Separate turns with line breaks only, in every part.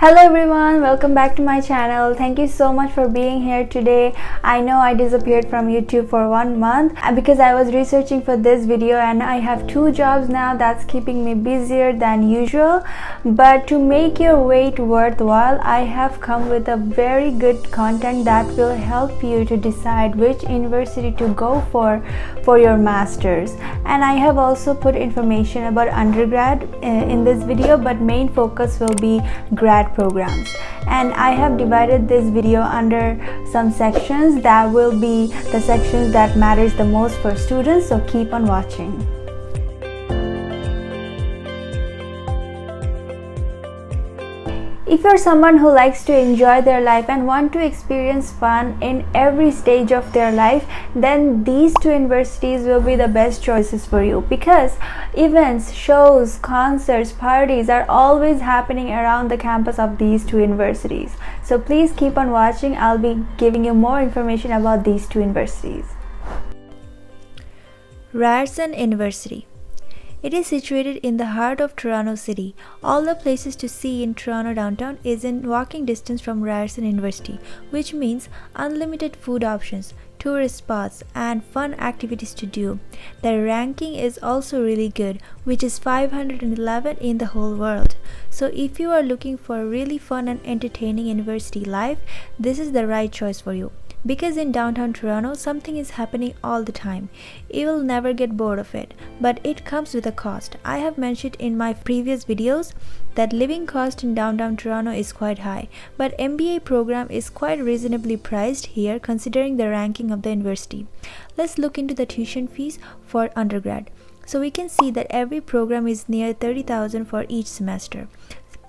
Hello everyone, welcome back to my channel. Thank you so much for being here today. I know I disappeared from YouTube for 1 month because I was researching for this video and I have 2 jobs now. That's keeping me busier than usual. But to make your wait worthwhile, I have come with a very good content that will help you to decide which university to go for your masters. And I have also put information about undergrad in this video, but main focus will be grad programs, and I have divided this video under some sections that will be the sections that matters the most for students, so keep on watching. If you're someone who likes to enjoy their life and want to experience fun in every stage of their life, then these 2 universities will be the best choices for you, because events, shows, concerts, parties are always happening around the campus of these 2 universities. So please keep on watching. I'll be giving you more information about these 2 universities.
Ryerson University. It is situated in the heart of Toronto City. All the places to see in Toronto downtown is in walking distance from Ryerson University, which means unlimited food options, tourist spots, and fun activities to do. Their ranking is also really good, which is 511 in the whole world. So if you are looking for a really fun and entertaining university life, this is the right choice for you. Because in downtown Toronto, something is happening all the time. You will never get bored of it, but it comes with a cost. I have mentioned in my previous videos that living cost in downtown Toronto is quite high, but MBA program is quite reasonably priced here considering the ranking of the university. Let's look into the tuition fees for undergrad. So we can see that every program is near 30,000 for each semester.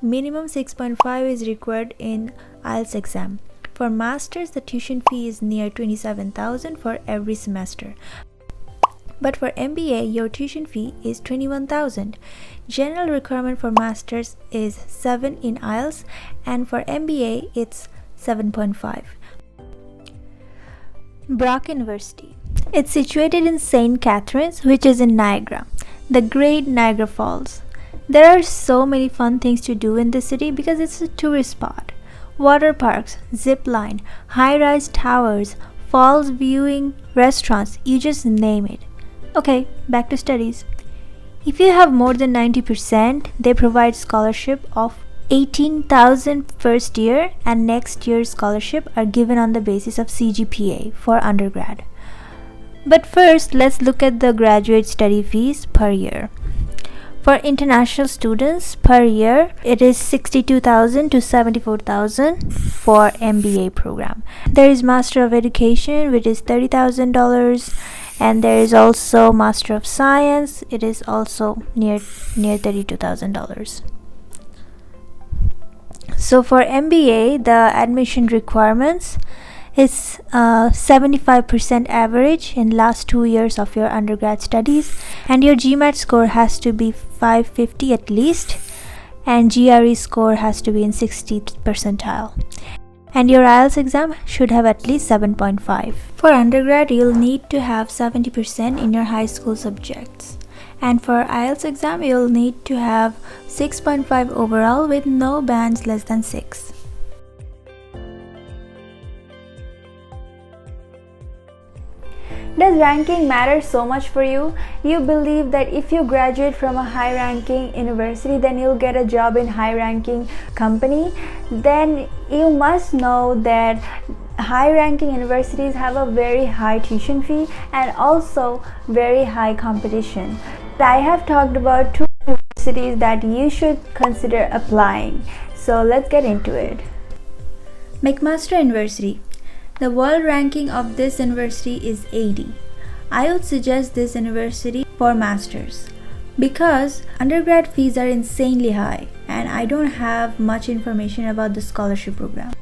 Minimum 6.5 is required in IELTS exam. For masters, the tuition fee is near 27,000 for every semester. But for MBA, your tuition fee is 21,000. General requirement for masters is 7 in IELTS, and for MBA, it's 7.5. Brock University. It's situated in St. Catharines, which is in Niagara, the Great Niagara Falls. There are so many fun things to do in this city because it's a tourist spot. Water parks, zip line, high-rise towers, falls viewing, restaurants, you just name it. Okay, back to studies. If you have more than 90%, they provide scholarship of 18,000 first year, and next year's scholarship are given on the basis of CGPA for undergrad. But first, let's look at the graduate study fees per year. For international students per year, it is 62,000 to 74,000 for MBA program. There is Master of Education, which is $30,000, and there is also Master of Science. It is also near $32,000. So for MBA, the admission requirements is 75% average in last 2 years of your undergrad studies, and your GMAT score has to be 550 at least, and GRE score has to be in 60th percentile, and your IELTS exam should have at least 7.5. For undergrad, you'll need to have 70% in your high school subjects, and for IELTS exam, you'll need to have 6.5 overall with no bands less than 6.
Does ranking matter so much for you? You believe that if you graduate from a high-ranking university, then you'll get a job in high-ranking company? Then you must know that high-ranking universities have a very high tuition fee and also very high competition. I have talked about 2 universities that you should consider applying. So let's get into it.
McMaster University. The world ranking of this university is 80. I would suggest this university for masters because undergrad fees are insanely high and I don't have much information about the scholarship program.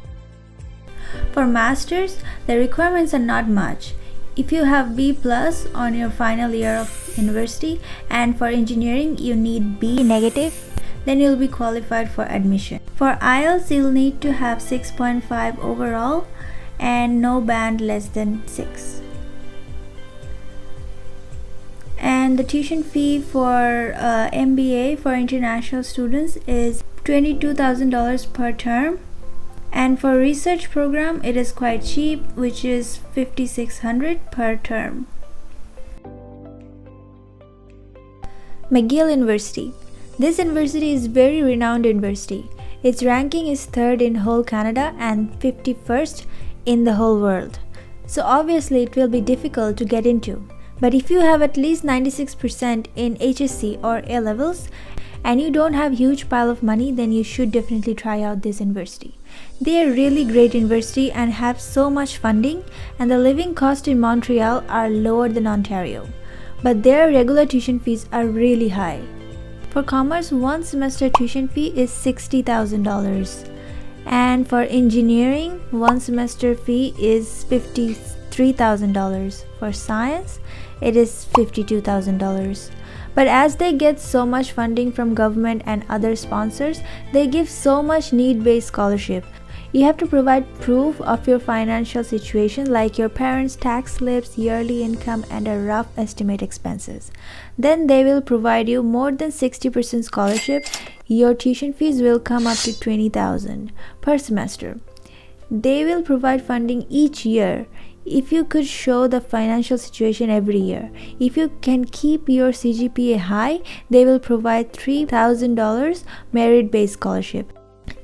For masters, the requirements are not much. If you have B+ on your final year of university, and for engineering you need B negative, then you'll be qualified for admission. For IELTS, you'll need to have 6.5 overall and no band less than 6. And the tuition fee for MBA for international students is $22,000 per term. And for research program, it is quite cheap, which is $5,600 per term. McGill University. This university is very renowned university. Its ranking is 3rd in whole Canada and 51st in the whole world. So obviously it will be difficult to get into. But if you have at least 96% in HSC or A levels and you don't have huge pile of money, then you should definitely try out this university. They are really great university and have so much funding, and the living cost in Montreal are lower than Ontario. But their regular tuition fees are really high. For commerce, one semester tuition fee is $60,000. And for engineering, one semester fee is $53,000. For science, it is $52,000. But as they get so much funding from government and other sponsors, they give so much need-based scholarship. You have to provide proof of your financial situation, like your parents' tax slips, yearly income, and a rough estimate expenses. Then they will provide you more than 60% scholarship. Your tuition fees will come up to $20,000 per semester. They will provide funding each year if you could show the financial situation every year. If you can keep your CGPA high, they will provide $3,000 merit-based scholarship.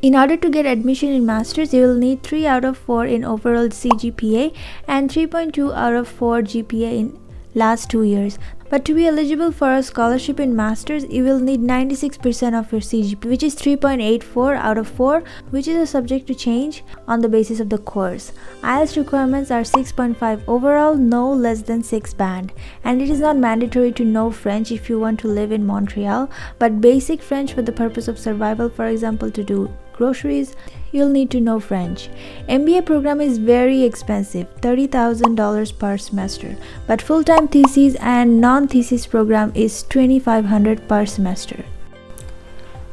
In order to get admission in Masters, you will need 3 out of 4 in overall CGPA and 3.2 out of 4 GPA in last 2 years. But to be eligible for a scholarship in Masters, you will need 96% of your CGPA, which is 3.84 out of 4, which is a subject to change on the basis of the course. IELTS requirements are 6.5 overall, no less than 6 band. And it is not mandatory to know French if you want to live in Montreal, but basic French for the purpose of survival, for example, to do groceries, you'll need to know French. MBA program is very expensive, $30,000 per semester, but full-time thesis and non-thesis program is $2,500 per semester,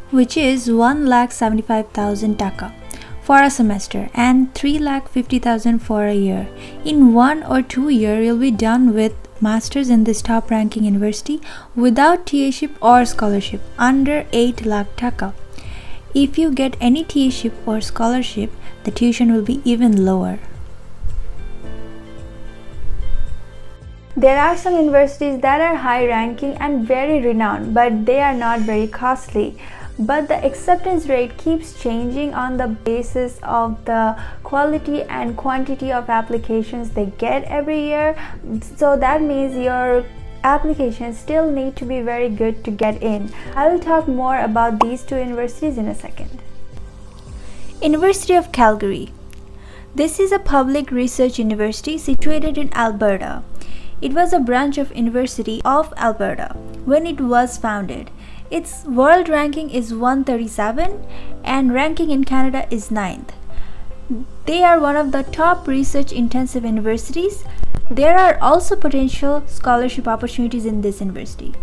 which is 1,75,000 taka for a semester and 3,50,000 for a year. In 1 or 2 years, you'll be done with Masters in this top ranking university without TA-ship or scholarship under 8 lakh taka. If you get any TA-ship or scholarship, the tuition will be even lower.
There are some universities that are high ranking and very renowned, but they are not very costly. But the acceptance rate keeps changing on the basis of the quality and quantity of applications they get every year. So that means your applications still need to be very good to get in. I will talk more about these two universities in a second.
University of Calgary. This is a public research university situated in Alberta. It was a branch of University of Alberta when it was founded. Its world ranking is 137 and ranking in Canada is 9th. They are one of the top research intensive universities. There are also potential scholarship opportunities in this university.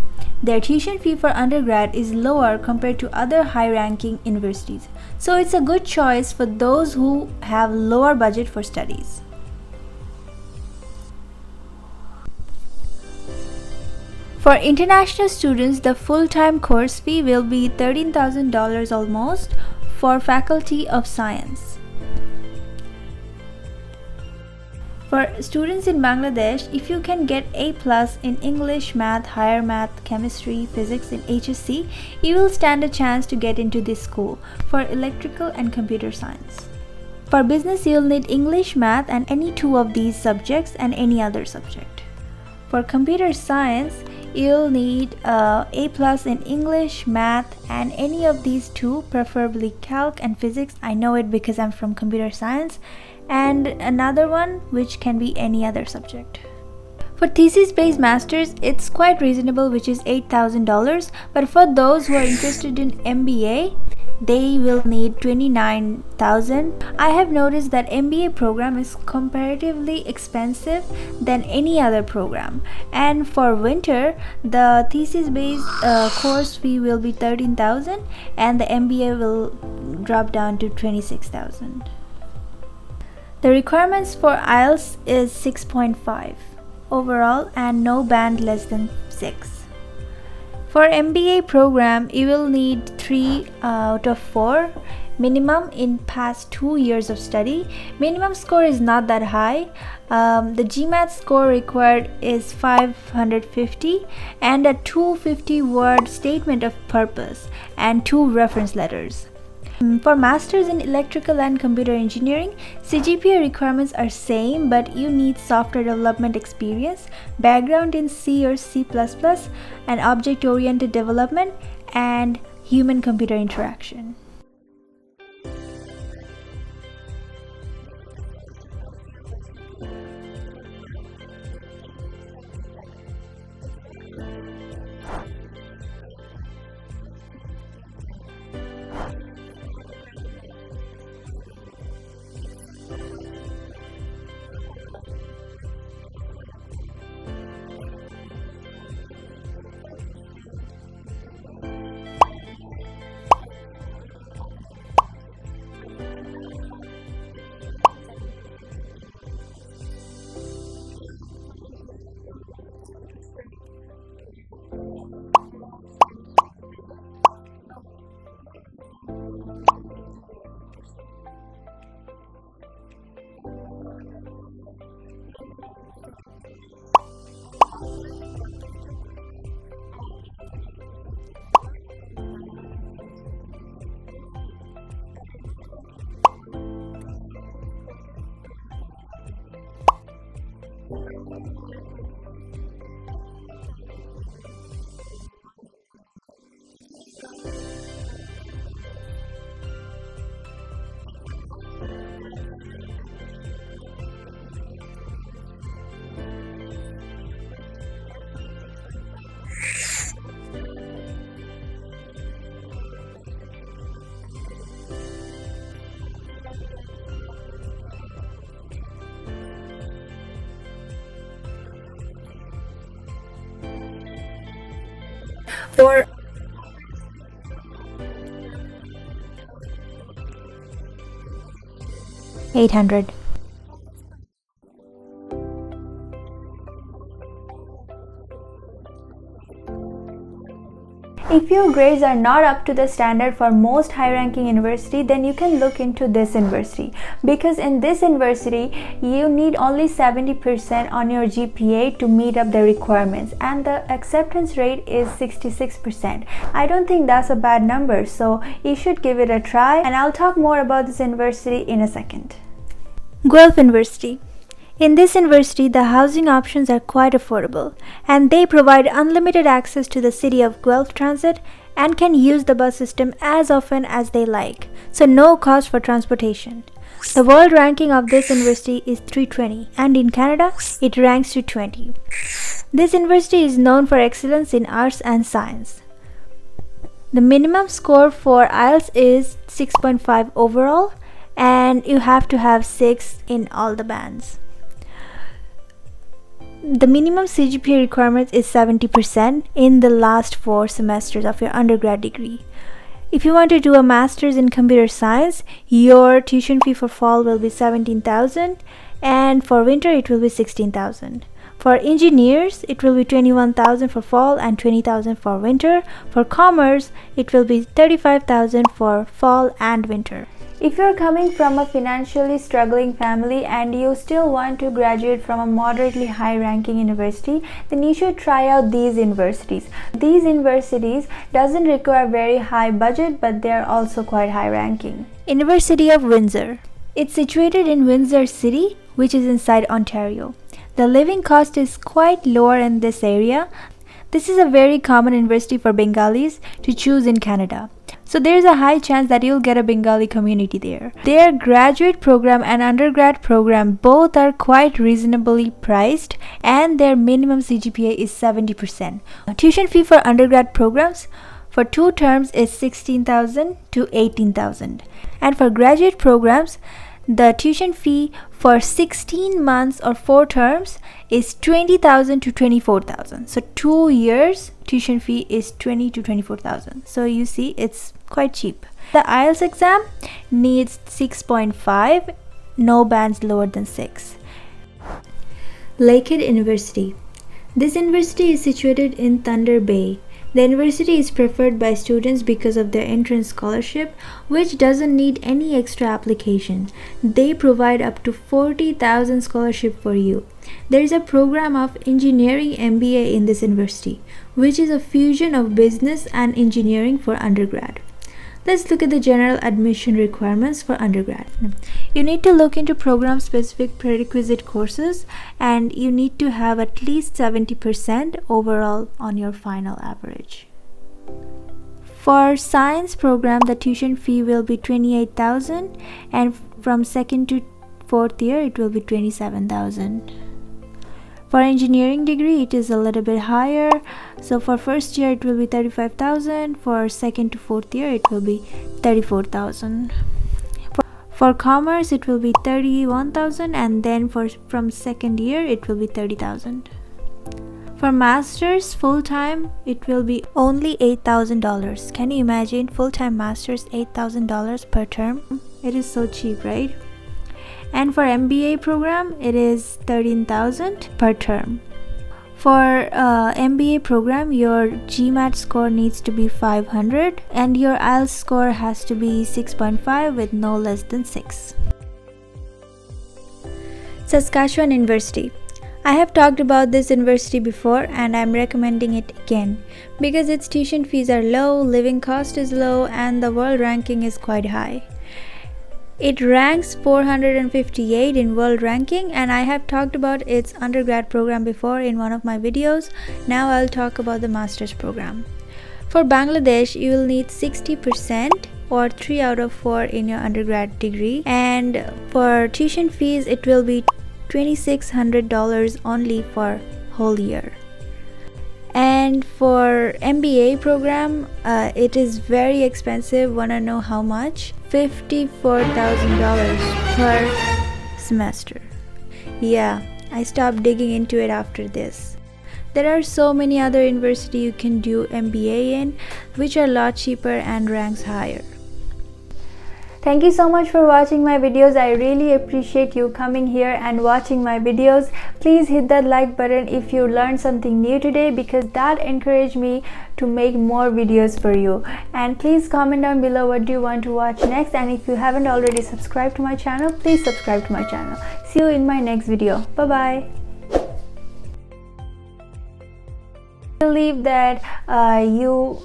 Their tuition fee for undergrad is lower compared to other high-ranking universities, so it's a good choice for those who have lower budget for studies. For international students, the full-time course fee will be $13,000 almost for Faculty of Science. For students in Bangladesh, if you can get A+ in English, Math, Higher Math, Chemistry, Physics in HSC, you will stand a chance to get into this school for Electrical and Computer Science. For business, you'll need English, Math, and any 2 of these subjects and any other subject. For Computer Science, you'll need A+ in English, Math, and any of these 2, preferably Calc and Physics. I know it because I'm from Computer Science. And another one which can be any other subject. For thesis-based masters, it's quite reasonable, which is $8,000, but for those who are interested in MBA, they will need $29,000. I have noticed that MBA program is comparatively expensive than any other program, and for winter, the thesis-based course fee will be $13,000 and the MBA will drop down to $26,000. The requirements for IELTS is 6.5 overall and no band less than 6. For MBA program, you will need 3 out of 4 minimum in past 2 years of study. Minimum score is not that high. The GMAT score required is 550 and a 250 word statement of purpose and 2 reference letters. For Masters in Electrical and Computer Engineering, CGPA requirements are same, but you need software development experience, background in C or C++, and object-oriented development, and human-computer interaction. For 800.
If your grades are not up to the standard for most high-ranking university, then you can look into this university, because in this university you need only 70% on your GPA to meet up the requirements, and the acceptance rate is 66%. I don't think that's a bad number, so you should give it a try, and I'll talk more about this university in a second.
Guelph University. In this university, the housing options are quite affordable, and they provide unlimited access to the city of Guelph Transit and can use the bus system as often as they like, so no cost for transportation. The world ranking of this university is 320, and in Canada, it ranks to 20. This university is known for excellence in arts and science. The minimum score for IELTS is 6.5 overall, and you have to have 6 in all the bands. The minimum CGPA requirement is 70% in the last 4 semesters of your undergrad degree. If you want to do a master's in computer science, your tuition fee for fall will be 17,000 and for winter it will be 16,000. For engineers, it will be 21,000 for fall and 20,000 for winter. For commerce, it will be 35,000 for fall and winter.
If you're coming from a financially struggling family and you still want to graduate from a moderately high-ranking university, then you should try out these universities. These universities doesn't require very high budget, but they're also quite high-ranking.
University of Windsor. It's situated in Windsor City, which is inside Ontario. The living cost is quite lower in this area. This is a very common university for Bengalis to choose in Canada. So there's a high chance that you'll get a Bengali community there. Their graduate program and undergrad program both are quite reasonably priced, and their minimum CGPA is 70%. Tuition fee for undergrad programs for 2 terms is 16,000 to 18,000. And for graduate programs, the tuition fee for 16 months or 4 terms is 20,000 to 24,000. So 2 years tuition fee is 20 to 24,000. So you see, it's quite cheap. The IELTS exam needs 6.5, no bands lower than 6. Lakehead University. This university is situated in Thunder Bay. The university is preferred by students because of their entrance scholarship, which doesn't need any extra application. They provide up to 40,000 scholarship for you. There is a program of engineering MBA in this university, which is a fusion of business and engineering for undergrad. Let's look at the general admission requirements for undergrad. You need to look into program-specific prerequisite courses, and you need to have at least 70% overall on your final average. For science program, the tuition fee will be $28,000, and from second to fourth year, it will be $27,000. For engineering degree, it is a little bit higher. So for first year, it will be $35,000. For second to fourth year, it will be $34,000. For commerce, it will be $31,000, and then from second year, it will be $30,000. For masters full-time, it will be only $8,000. Can you imagine full-time masters $8,000 per term? It is so cheap, right? And for MBA program, it is $13,000 per term. For MBA program, your GMAT score needs to be 500 and your IELTS score has to be 6.5 with no less than 6. Saskatchewan University. I have talked about this university before and I'm recommending it again because its tuition fees are low, living cost is low, and the world ranking is quite high. It ranks 458 in world ranking, and I have talked about its undergrad program before in one of my videos. Now I'll talk about the master's program. For Bangladesh, you will need 60% or 3 out of 4 in your undergrad degree, and for tuition fees it will be $2,600 only for whole year. And for MBA program, it is very expensive. Wanna know how much? $54,000 per semester. Yeah, I stopped digging into it after this. There are so many other universities you can do MBA in, which are a lot cheaper and ranks higher.
Thank you so much for watching my videos. I really appreciate you coming here and watching my videos. Please hit that like button if you learned something new today, because that encouraged me to make more videos for you. And please comment down below what do you want to watch next, and if you haven't already subscribed to my channel, please subscribe to my channel. See you in my next video. Bye bye. I believe that you